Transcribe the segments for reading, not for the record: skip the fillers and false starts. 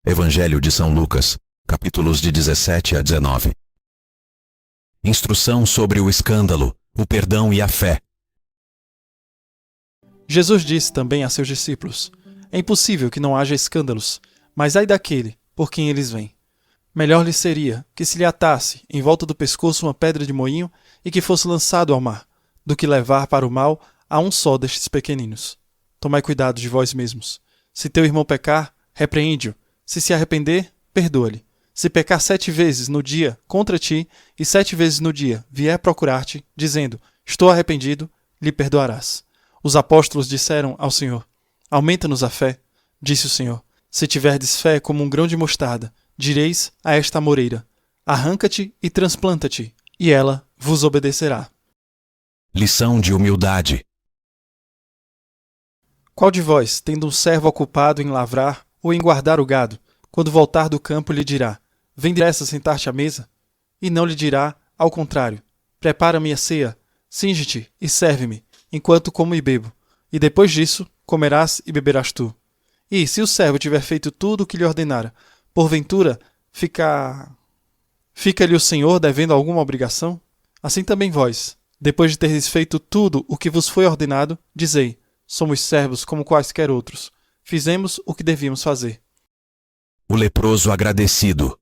Evangelho de São Lucas, capítulos de 17 a 19. Instrução sobre o escândalo, o perdão e a fé. Jesus disse também a seus discípulos: é impossível que não haja escândalos, mas ai daquele por quem eles vêm. Melhor lhe seria que se lhe atasse em volta do pescoço uma pedra de moinho e que fosse lançado ao mar, do que levar para o mal a um só destes pequeninos. Tomai cuidado de vós mesmos. Se teu irmão pecar, repreende-o. Se arrepender, perdoa-lhe. Se pecar 7 vezes no dia contra ti, e 7 vezes no dia vier procurar-te, dizendo: estou arrependido, lhe perdoarás. Os apóstolos disseram ao Senhor: aumenta-nos a fé. Disse o Senhor: se tiverdes fé como um grão de mostarda, direis a esta amoreira: arranca-te e transplanta-te, e ela vos obedecerá. Lição de humildade. Qual de vós, tendo um servo ocupado em lavrar ou em guardar o gado, quando voltar do campo lhe dirá: vem depressa sentar-te à mesa? E não lhe dirá, ao contrário: prepara-me a ceia, cinge-te e serve-me, enquanto como e bebo, e depois disso comerás e beberás tu. E, se o servo tiver feito tudo o que lhe ordenara, porventura fica-lhe o Senhor devendo alguma obrigação? Assim também vós, depois de terdes feito tudo o que vos foi ordenado, dizei: somos servos como quaisquer outros. Fizemos o que devíamos fazer. O leproso agradecido.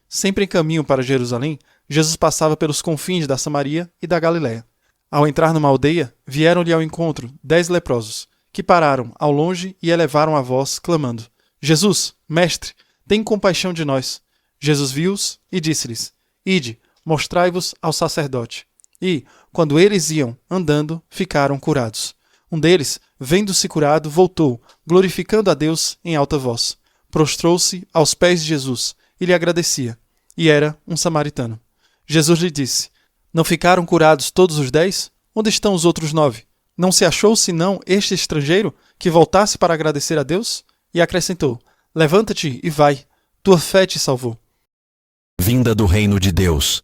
Sempre em caminho para Jerusalém, Jesus passava pelos confins da Samaria e da Galiléia. Ao entrar numa aldeia, vieram-lhe ao encontro 10 leprosos, que pararam ao longe e elevaram a voz, clamando: Jesus, mestre, tem compaixão de nós. Jesus viu-os e disse-lhes: ide, mostrai-vos ao sacerdote. E, quando eles iam andando, ficaram curados. Um deles, vendo-se curado, voltou, glorificando a Deus em alta voz. Prostrou-se aos pés de Jesus e lhe agradecia. E era um samaritano. Jesus lhe disse: não ficaram curados todos os 10? Onde estão os outros 9? Não se achou senão este estrangeiro que voltasse para agradecer a Deus? E acrescentou: levanta-te e vai, tua fé te salvou. Vinda do reino de Deus.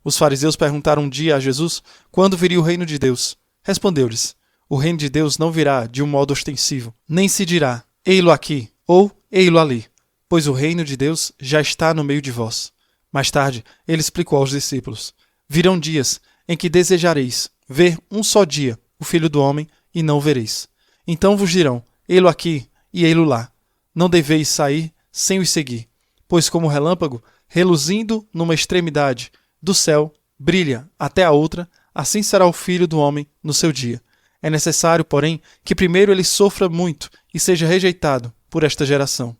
Os fariseus perguntaram um dia a Jesus quando viria o reino de Deus. Respondeu-lhes: o reino de Deus não virá de um modo ostensivo, nem se dirá: ei-lo aqui ou ei-lo ali, pois o reino de Deus já está no meio de vós. Mais tarde, ele explicou aos discípulos: virão dias em que desejareis ver um só dia o Filho do Homem e não o vereis. Então vos dirão: ei-lo aqui e ei-lo lá. Não deveis sair sem os seguir, pois como relâmpago, reluzindo numa extremidade do céu, brilha até a outra, assim será o Filho do Homem no seu dia. É necessário, porém, que primeiro ele sofra muito e seja rejeitado por esta geração.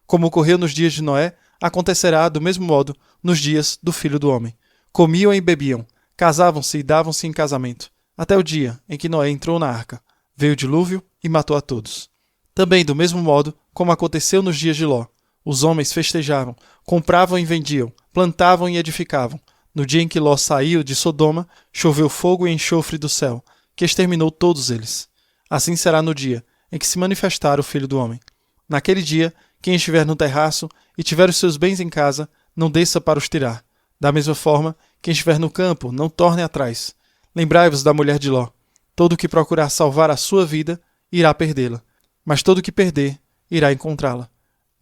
Como ocorreu nos dias de Noé, acontecerá do mesmo modo nos dias do Filho do Homem. Comiam e bebiam, casavam-se e davam-se em casamento, até o dia em que Noé entrou na arca. Veio o dilúvio e matou a todos. Também, do mesmo modo como aconteceu nos dias de Ló, os homens festejavam, compravam e vendiam, plantavam e edificavam. No dia em que Ló saiu de Sodoma, choveu fogo e enxofre do céu, que exterminou todos eles. Assim será no dia em que se manifestar o Filho do Homem. Naquele dia, quem estiver no terraço e tiver os seus bens em casa, não desça para os tirar. Da mesma forma, quem estiver no campo, não torne atrás. Lembrai-vos da mulher de Ló. Todo o que procurar salvar a sua vida, irá perdê-la. Mas todo o que perder, irá encontrá-la.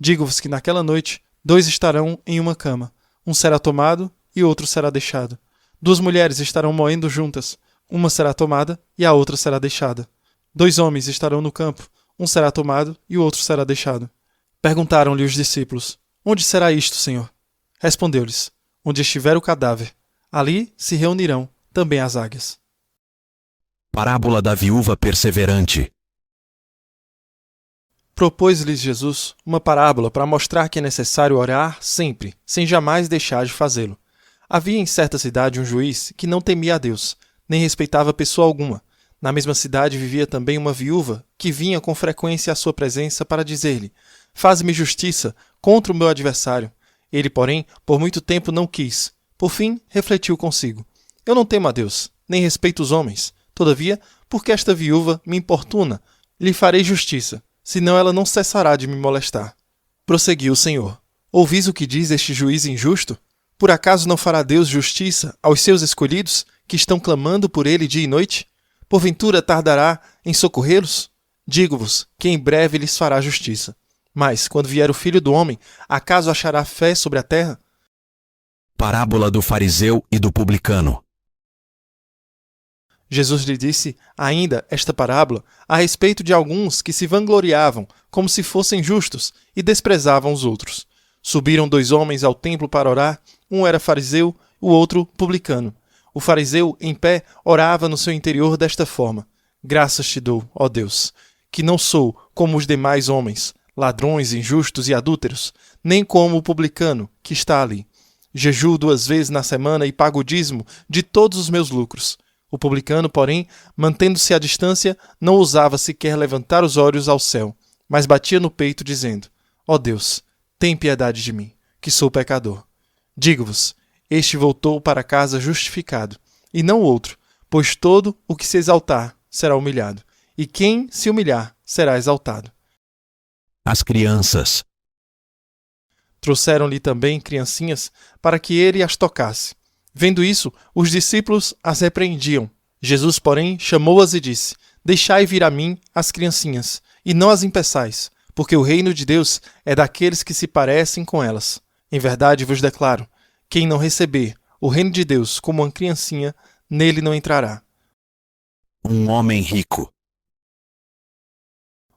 Digo-vos que naquela noite, 2 estarão em uma cama. Um será tomado e outro será deixado. 2 mulheres estarão moendo juntas. Uma será tomada e a outra será deixada. 2 homens estarão no campo. Um será tomado e o outro será deixado. Perguntaram-lhe os discípulos: onde será isto, Senhor? Respondeu-lhes: onde estiver o cadáver, ali se reunirão também as águias. Parábola da viúva perseverante. Propôs-lhes Jesus uma parábola para mostrar que é necessário orar sempre, sem jamais deixar de fazê-lo. Havia em certa cidade um juiz que não temia a Deus, nem respeitava pessoa alguma. Na mesma cidade vivia também uma viúva que vinha com frequência à sua presença para dizer-lhe: faze-me justiça contra o meu adversário. Ele, porém, por muito tempo não quis. Por fim, refletiu consigo: eu não temo a Deus, nem respeito os homens. Todavia, porque esta viúva me importuna, lhe farei justiça, senão ela não cessará de me molestar. Prosseguiu o Senhor: ouvis o que diz este juiz injusto? Por acaso não fará Deus justiça aos seus escolhidos, que estão clamando por ele dia e noite? Porventura tardará em socorrê-los? Digo-vos que em breve lhes fará justiça. Mas, quando vier o Filho do Homem, acaso achará fé sobre a terra? Parábola do fariseu e do publicano. Jesus lhe disse ainda esta parábola a respeito de alguns que se vangloriavam como se fossem justos e desprezavam os outros. Subiram 2 homens ao templo para orar, um era fariseu, o outro publicano. O fariseu, em pé, orava no seu interior desta forma: Graças te dou, ó Deus, que não sou como os demais homens, ladrões, injustos e adúlteros, nem como o publicano que está ali. Jejuo 2 vezes na semana e pago o dízimo de todos os meus lucros. O publicano, porém, mantendo-se à distância, não ousava sequer levantar os olhos ao céu, mas batia no peito, dizendo: Ó Deus, tem piedade de mim, que sou pecador. Digo-vos, este voltou para casa justificado, e não o outro, pois todo o que se exaltar será humilhado, e quem se humilhar será exaltado. As crianças. Trouxeram-lhe também criancinhas para que ele as tocasse. Vendo isso, os discípulos as repreendiam. Jesus, porém, chamou-as e disse: Deixai vir a mim as criancinhas, e não as impeçais, porque o reino de Deus é daqueles que se parecem com elas. Em verdade vos declaro, quem não receber o reino de Deus como uma criancinha, nele não entrará. Um homem rico.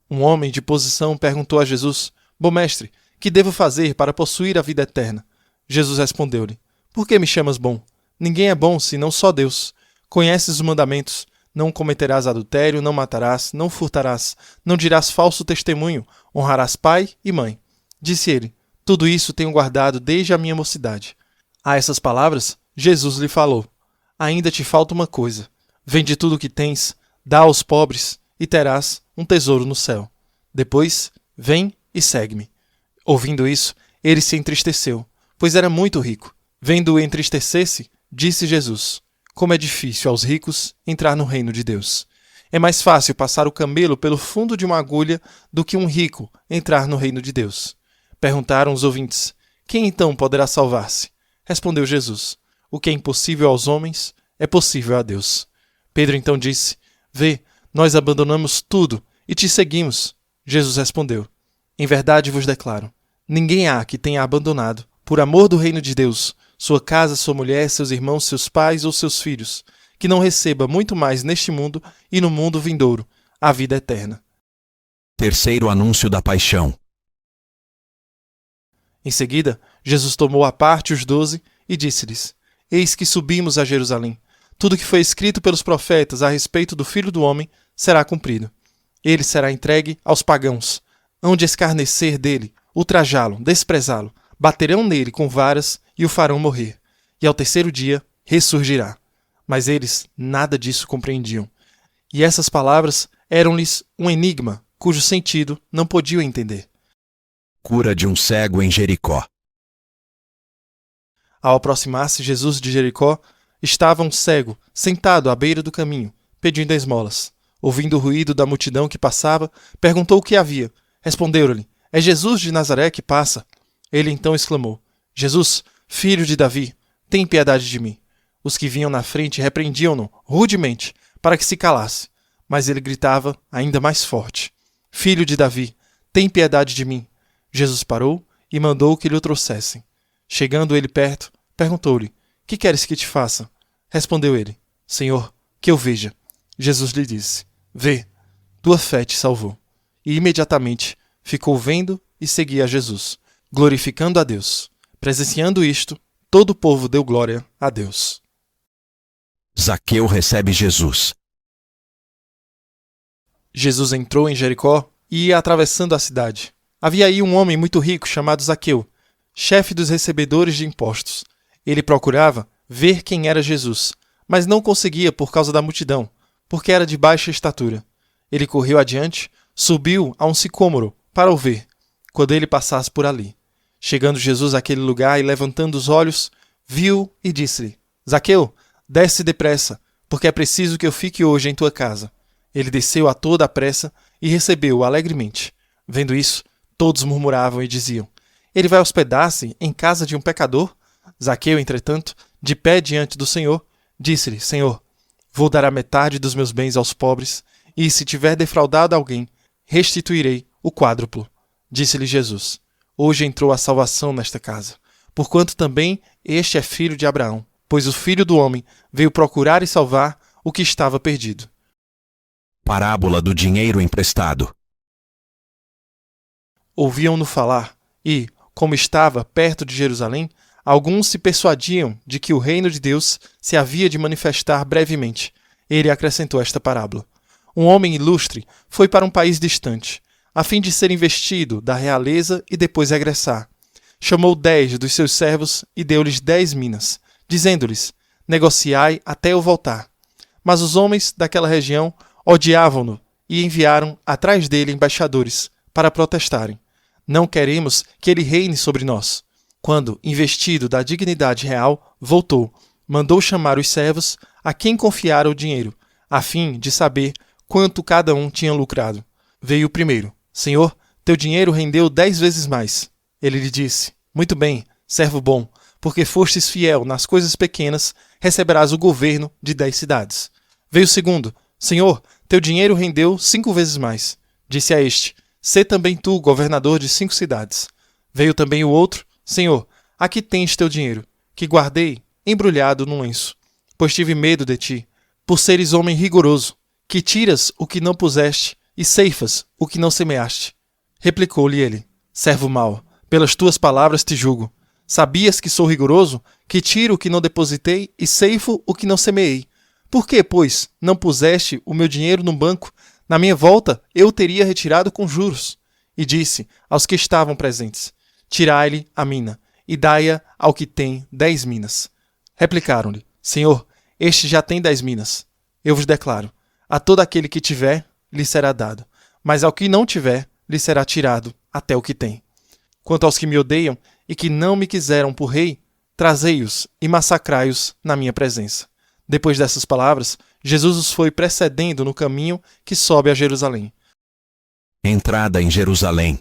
Um homem de posição perguntou a Jesus: Bom mestre, que devo fazer para possuir a vida eterna? Jesus respondeu-lhe: Por que me chamas bom? Ninguém é bom senão só Deus. Conheces os mandamentos: não cometerás adultério, não matarás, não furtarás, não dirás falso testemunho, honrarás pai e mãe. Disse ele: Tudo isso tenho guardado desde a minha mocidade. A essas palavras, Jesus lhe falou: Ainda te falta uma coisa. Vende tudo o que tens, dá aos pobres, e terás um tesouro no céu. Depois, vem e segue-me. Ouvindo isso, ele se entristeceu, pois era muito rico. Vendo-o entristecer-se, disse Jesus: Como é difícil aos ricos entrar no reino de Deus. É mais fácil passar o camelo pelo fundo de uma agulha do que um rico entrar no reino de Deus. Perguntaram os ouvintes: Quem então poderá salvar-se? Respondeu Jesus: O que é impossível aos homens é possível a Deus. Pedro então disse: Vê, nós abandonamos tudo e te seguimos. Jesus respondeu: Em verdade vos declaro, ninguém há que tenha abandonado, por amor do reino de Deus, sua casa, sua mulher, seus irmãos, seus pais ou seus filhos, que não receba muito mais neste mundo e no mundo vindouro a vida eterna. Terceiro anúncio da paixão. Em seguida, Jesus tomou à parte os 12 e disse-lhes: Eis que subimos a Jerusalém. Tudo que foi escrito pelos profetas a respeito do Filho do Homem será cumprido. Ele será entregue aos pagãos, hão de escarnecer dele, ultrajá-lo, desprezá-lo, baterão nele com varas e o farão morrer. E ao terceiro dia ressurgirá. Mas eles nada disso compreendiam. E essas palavras eram-lhes um enigma, cujo sentido não podiam entender. Cura de um cego em Jericó. Ao aproximar-se Jesus de Jericó, estava um cego, sentado à beira do caminho, pedindo esmolas. Ouvindo o ruído da multidão que passava, perguntou o que havia. Responderam-lhe: É Jesus de Nazaré que passa. Ele então exclamou: Jesus, filho de Davi, tem piedade de mim. Os que vinham na frente repreendiam-no rudemente, para que se calasse. Mas ele gritava ainda mais forte: Filho de Davi, tem piedade de mim. Jesus parou e mandou que lhe o trouxessem. Chegando ele perto, perguntou-lhe: Que queres que te faça? Respondeu ele: Senhor, que eu veja. Jesus lhe disse: Vê, tua fé te salvou. E imediatamente ficou vendo e seguia a Jesus, glorificando a Deus. Presenciando isto, todo o povo deu glória a Deus. Zaqueu recebe Jesus. Jesus entrou em Jericó e ia atravessando a cidade. Havia aí um homem muito rico chamado Zaqueu, chefe dos recebedores de impostos. Ele procurava ver quem era Jesus, mas não conseguia por causa da multidão, porque era de baixa estatura. Ele correu adiante, subiu a um sicômoro para o ver, quando ele passasse por ali. Chegando Jesus àquele lugar e levantando os olhos, viu e disse-lhe: Zaqueu, desce depressa, porque é preciso que eu fique hoje em tua casa. Ele desceu a toda a pressa e recebeu-o alegremente. Vendo isso, todos murmuravam e diziam: Ele vai hospedar-se em casa de um pecador? Zaqueu, entretanto, de pé diante do Senhor, disse-lhe: Senhor, vou dar a metade dos meus bens aos pobres, e se tiver defraudado alguém, restituirei o quádruplo. Disse-lhe Jesus: Hoje entrou a salvação nesta casa, porquanto também este é filho de Abraão, pois o Filho do Homem veio procurar e salvar o que estava perdido. Parábola do dinheiro emprestado. Ouviam-no falar e, como estava perto de Jerusalém, alguns se persuadiam de que o reino de Deus se havia de manifestar brevemente. Ele acrescentou esta parábola. Um homem ilustre foi para um país distante, a fim de ser investido da realeza e depois regressar. Chamou 10 dos seus servos e deu-lhes 10 minas, dizendo-lhes: negociai até eu voltar. Mas os homens daquela região odiavam-no e enviaram atrás dele embaixadores para protestarem: não queremos que ele reine sobre nós. Quando, investido da dignidade real, voltou, mandou chamar os servos a quem confiara o dinheiro, a fim de saber quanto cada um tinha lucrado. Veio o primeiro: Senhor, teu dinheiro rendeu 10 vezes mais. Ele lhe disse: muito bem, servo bom, porque fostes fiel nas coisas pequenas, receberás o governo de 10 cidades. Veio o segundo: Senhor, teu dinheiro rendeu 5 vezes mais. Disse a este: sê também tu governador de 5 cidades. Veio também o outro: Senhor, aqui tens teu dinheiro, que guardei embrulhado num lenço, pois tive medo de ti, por seres homem rigoroso, que tiras o que não puseste e ceifas o que não semeaste. Replicou-lhe ele: servo mau, pelas tuas palavras te julgo. Sabias que sou rigoroso, que tiro o que não depositei e ceifo o que não semeei. Por que, pois, não puseste o meu dinheiro num banco? Na minha volta eu o teria retirado com juros. E disse aos que estavam presentes: tirai-lhe a mina, e dai-a ao que tem 10 minas. Replicaram-lhe: Senhor, este já tem 10 minas. Eu vos declaro: a todo aquele que tiver, lhe será dado, mas ao que não tiver, lhe será tirado até o que tem. Quanto aos que me odeiam e que não me quiseram por rei, trazei-os e massacrai-os na minha presença. Depois dessas palavras, Jesus os foi precedendo no caminho que sobe a Jerusalém. Entrada em Jerusalém.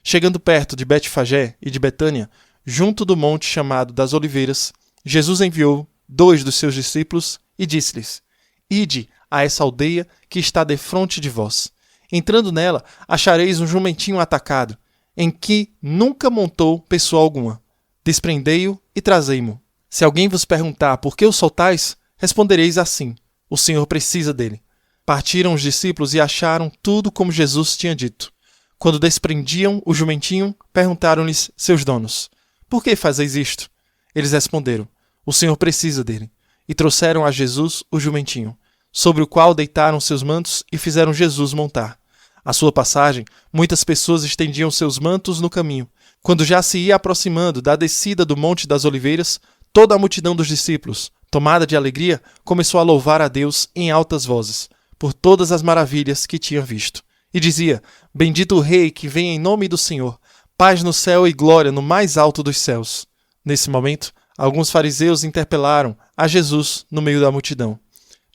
Chegando perto de Betfagé e de Betânia, junto do monte chamado das Oliveiras, Jesus enviou 2 dos seus discípulos e disse-lhes: ide a essa aldeia que está defronte de vós. Entrando nela, achareis um jumentinho atacado, em que nunca montou pessoa alguma. Desprendei-o e trazei-mo. Se alguém vos perguntar por que o soltais, respondereis assim: o Senhor precisa dele. Partiram os discípulos e acharam tudo como Jesus tinha dito. Quando desprendiam o jumentinho, perguntaram-lhes seus donos: por que fazeis isto? Eles responderam: o Senhor precisa dele. E trouxeram a Jesus o jumentinho, sobre o qual deitaram seus mantos e fizeram Jesus montar. À sua passagem, muitas pessoas estendiam seus mantos no caminho. Quando já se ia aproximando da descida do Monte das Oliveiras, toda a multidão dos discípulos, tomada de alegria, começou a louvar a Deus em altas vozes, por todas as maravilhas que tinha visto. E dizia: bendito o Rei que vem em nome do Senhor, paz no céu e glória no mais alto dos céus. Nesse momento, alguns fariseus interpelaram a Jesus no meio da multidão: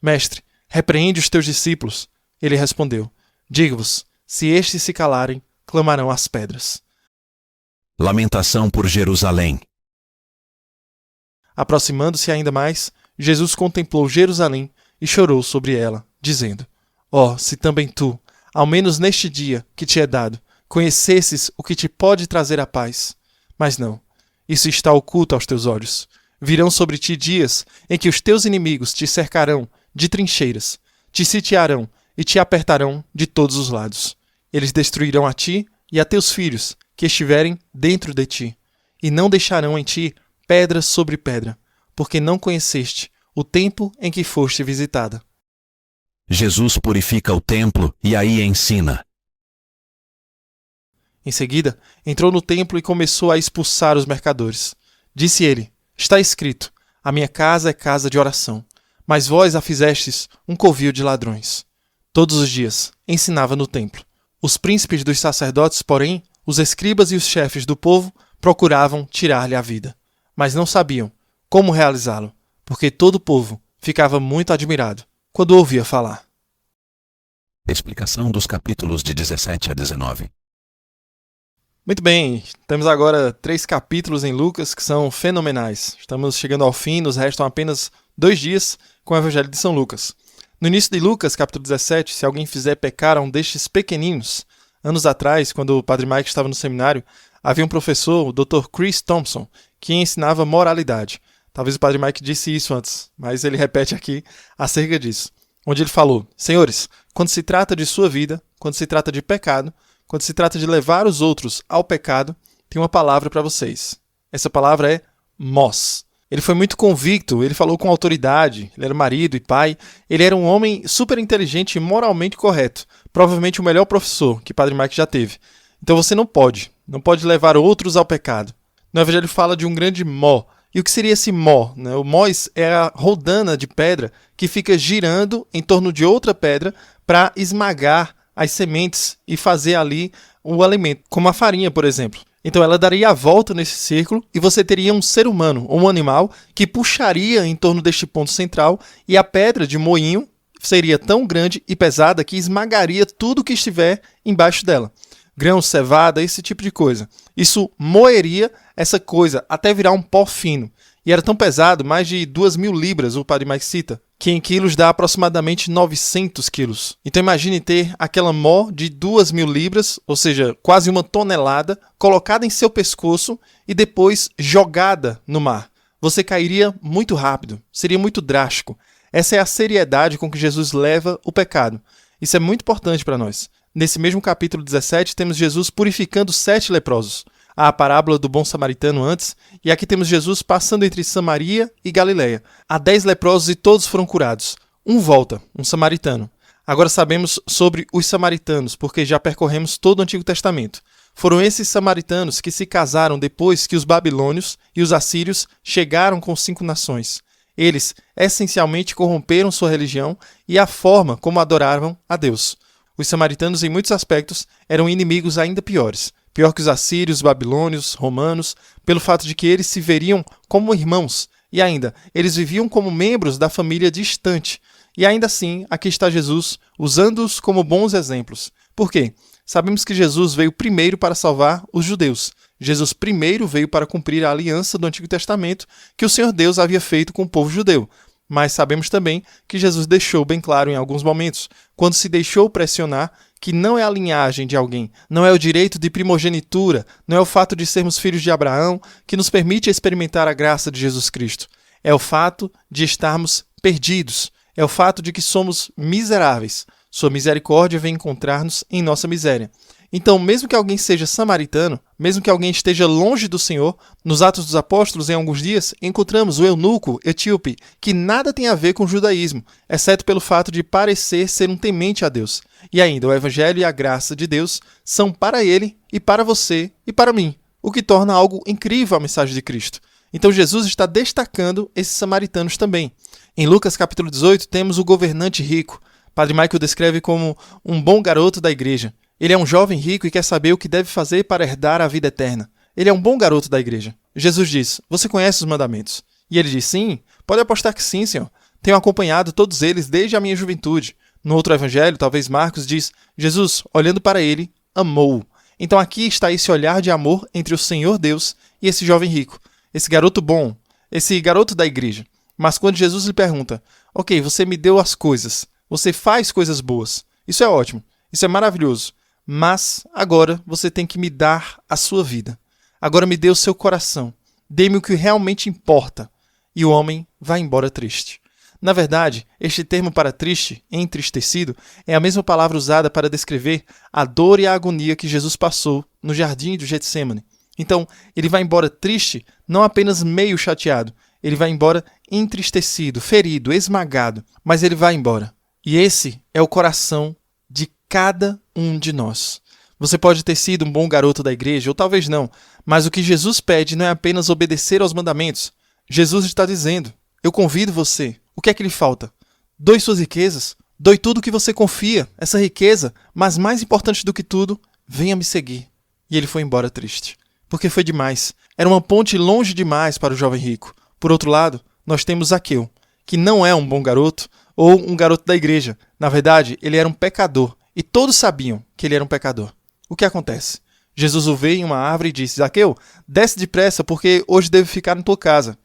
Mestre, repreende os teus discípulos. Ele respondeu: digo-vos, se estes se calarem, clamarão as pedras. Lamentação por Jerusalém. Aproximando-se ainda mais, Jesus contemplou Jerusalém e chorou sobre ela, dizendo: ó, se também tu, ao menos neste dia que te é dado, conhecesses o que te pode trazer a paz. Mas não, isso está oculto aos teus olhos. Virão sobre ti dias em que os teus inimigos te cercarão de trincheiras, te sitiarão e te apertarão de todos os lados. Eles destruirão a ti e a teus filhos que estiverem dentro de ti, e não deixarão em ti pedra sobre pedra, porque não conheceste o tempo em que foste visitada. Jesus purifica o templo e aí ensina. Em seguida, entrou no templo e começou a expulsar os mercadores. Disse ele: está escrito, a minha casa é casa de oração, mas vós a fizestes um covil de ladrões. Todos os dias ensinava no templo. Os príncipes dos sacerdotes, porém, os escribas e os chefes do povo procuravam tirar-lhe a vida, mas não sabiam como realizá-lo, porque todo o povo ficava muito admirado quando ouvia falar. Explicação dos capítulos de 17 a 19. Muito bem, temos agora 3 capítulos em Lucas que são fenomenais. Estamos chegando ao fim, nos restam apenas 2 dias com o Evangelho de São Lucas. No início de Lucas, capítulo 17, se alguém fizer pecar a um destes pequeninos, anos atrás, quando o Padre Mike estava no seminário, havia um professor, o Dr. Chris Thompson, que ensinava moralidade. Talvez o Padre Mike disse isso antes, mas ele repete aqui acerca disso. Onde ele falou: Senhores, quando se trata de sua vida, quando se trata de pecado, quando se trata de levar os outros ao pecado, tem uma palavra para vocês. Essa palavra é mós. Ele foi muito convicto, ele falou com autoridade, ele era marido e pai, ele era um homem super inteligente e moralmente correto, provavelmente o melhor professor que Padre Mike já teve. Então você não pode levar outros ao pecado. No Evangelho fala de um grande mó. E o que seria esse mó? O mós é a rodana de pedra que fica girando em torno de outra pedra para esmagar as sementes e fazer ali o alimento, como a farinha, por exemplo. Então ela daria a volta nesse círculo e você teria um ser humano ou um animal que puxaria em torno deste ponto central e a pedra de moinho seria tão grande e pesada que esmagaria tudo que estiver embaixo dela. Grãos, cevada, esse tipo de coisa. Isso moeria essa coisa até virar um pó fino. E era tão pesado, mais de 2.000 libras, o Padre Mike cita, que em quilos dá aproximadamente 900 quilos. Então imagine ter aquela mó de 2.000 libras, ou seja, quase 1 tonelada, colocada em seu pescoço e depois jogada no mar. Você cairia muito rápido, seria muito drástico. Essa é a seriedade com que Jesus leva o pecado. Isso é muito importante para nós. Nesse mesmo capítulo 17, temos Jesus purificando 7 leprosos. Há a parábola do bom samaritano antes, e aqui temos Jesus passando entre Samaria e Galileia. Há 10 leprosos e todos foram curados. Um volta, um samaritano. Agora sabemos sobre os samaritanos, porque já percorremos todo o Antigo Testamento. Foram esses samaritanos que se casaram depois que os babilônios e os assírios chegaram com 5 nações. Eles, essencialmente, corromperam sua religião e a forma como adoravam a Deus. Os samaritanos, em muitos aspectos, eram inimigos ainda piores. Pior que os assírios, babilônios, romanos, pelo fato de que eles se veriam como irmãos. E ainda, eles viviam como membros da família distante. E ainda assim, aqui está Jesus, usando-os como bons exemplos. Por quê? Sabemos que Jesus veio primeiro para salvar os judeus. Jesus primeiro veio para cumprir a aliança do Antigo Testamento que o Senhor Deus havia feito com o povo judeu. Mas sabemos também que Jesus deixou bem claro em alguns momentos, quando se deixou pressionar, que não é a linhagem de alguém, não é o direito de primogenitura, não é o fato de sermos filhos de Abraão que nos permite experimentar a graça de Jesus Cristo. É o fato de estarmos perdidos, é o fato de que somos miseráveis. Sua misericórdia vem encontrar-nos em nossa miséria. Então, mesmo que alguém seja samaritano, mesmo que alguém esteja longe do Senhor, nos Atos dos Apóstolos, em alguns dias, encontramos o eunuco etíope, que nada tem a ver com o judaísmo, exceto pelo fato de parecer ser um temente a Deus. E ainda, o Evangelho e a graça de Deus são para ele e para você e para mim, o que torna algo incrível a mensagem de Cristo. Então, Jesus está destacando esses samaritanos também. Em Lucas capítulo 18, temos o governante rico. Padre Michael descreve como um bom garoto da igreja. Ele é um jovem rico e quer saber o que deve fazer para herdar a vida eterna. Ele é um bom garoto da igreja. Jesus diz: você conhece os mandamentos? E ele diz: sim, pode apostar que sim, senhor. Tenho acompanhado todos eles desde a minha juventude. No outro evangelho, talvez Marcos, diz: Jesus, olhando para ele, amou-o. Então aqui está esse olhar de amor entre o Senhor Deus e esse jovem rico. Esse garoto bom, esse garoto da igreja. Mas quando Jesus lhe pergunta: ok, você me deu as coisas, você faz coisas boas. Isso é ótimo, isso é maravilhoso. Mas agora você tem que me dar a sua vida. Agora me dê o seu coração. Dê-me o que realmente importa. E o homem vai embora triste. Na verdade, este termo para triste, entristecido, é a mesma palavra usada para descrever a dor e a agonia que Jesus passou no jardim do Getsêmani. Então, ele vai embora triste, não apenas meio chateado. Ele vai embora entristecido, ferido, esmagado. Mas ele vai embora. E esse é o coração de cada um de nós. Você pode ter sido um bom garoto da igreja, ou talvez não, mas o que Jesus pede não é apenas obedecer aos mandamentos. Jesus está dizendo: eu convido você. O que é que lhe falta? Doe suas riquezas, doe tudo que você confia, essa riqueza, mas mais importante do que tudo, venha me seguir. E ele foi embora triste, porque foi demais. Era uma ponte longe demais para o jovem rico. Por outro lado, nós temos Zaqueu, que não é um bom garoto ou um garoto da igreja. Na verdade, ele era um pecador. E todos sabiam que ele era um pecador. O que acontece? Jesus o vê em uma árvore e disse: Zaqueu, desce depressa, porque hoje devo ficar na tua casa.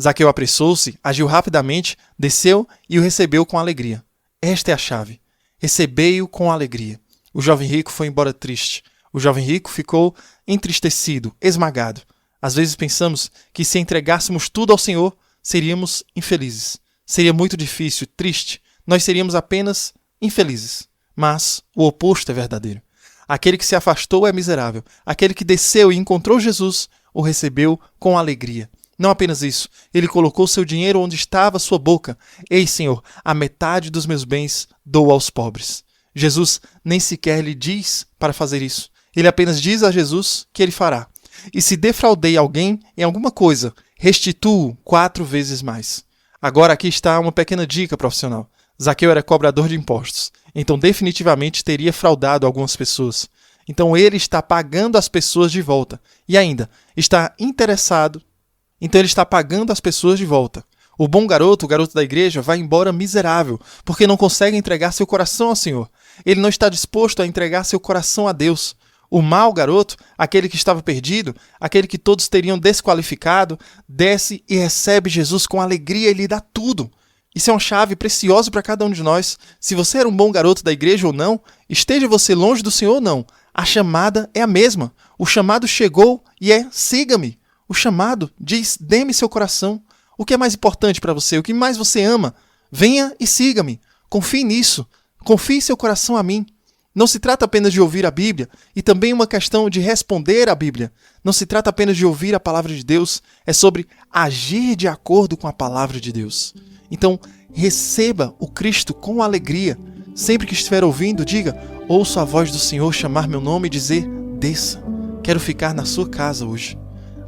Zaqueu apressou-se, agiu rapidamente, desceu e o recebeu com alegria. Esta é a chave. Recebei-o com alegria. O jovem rico foi embora triste. O jovem rico ficou entristecido, esmagado. Às vezes pensamos que se entregássemos tudo ao Senhor, seríamos infelizes. Seria muito difícil, triste. Nós seríamos apenas infelizes. Mas o oposto é verdadeiro. Aquele que se afastou é miserável. Aquele que desceu e encontrou Jesus, o recebeu com alegria. Não apenas isso, ele colocou seu dinheiro onde estava sua boca. Ei, Senhor, a metade dos meus bens dou aos pobres. Jesus nem sequer lhe diz para fazer isso. Ele apenas diz a Jesus que ele fará. E se defraudei alguém em alguma coisa, restituo 4 vezes mais. Agora aqui está uma pequena dica profissional. Zaqueu era cobrador de impostos, então definitivamente teria fraudado algumas pessoas. Então ele está pagando as pessoas de volta. E ainda, está interessado. Então ele está pagando as pessoas de volta. O bom garoto, o garoto da igreja, vai embora miserável, porque não consegue entregar seu coração ao Senhor. Ele não está disposto a entregar seu coração a Deus. O mau garoto, aquele que estava perdido, aquele que todos teriam desqualificado, desce e recebe Jesus com alegria e lhe dá tudo. Isso é uma chave preciosa para cada um de nós. Se você era um bom garoto da igreja ou não, esteja você longe do Senhor ou não, a chamada é a mesma. O chamado chegou e é siga-me. O chamado diz, dê-me seu coração. O que é mais importante para você? O que mais você ama? Venha e siga-me. Confie nisso. Confie seu coração a mim. Não se trata apenas de ouvir a Bíblia, e também uma questão de responder à Bíblia. Não se trata apenas de ouvir a palavra de Deus, é sobre agir de acordo com a palavra de Deus. Então, receba o Cristo com alegria. Sempre que estiver ouvindo, diga, ouço a voz do Senhor chamar meu nome e dizer, desça, quero ficar na sua casa hoje.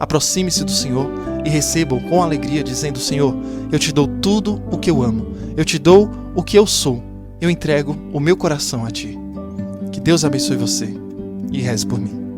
Aproxime-se do Senhor e receba-o com alegria, dizendo, Senhor, eu te dou tudo o que eu amo, eu te dou o que eu sou, eu entrego o meu coração a Ti. Que Deus abençoe você e reze por mim.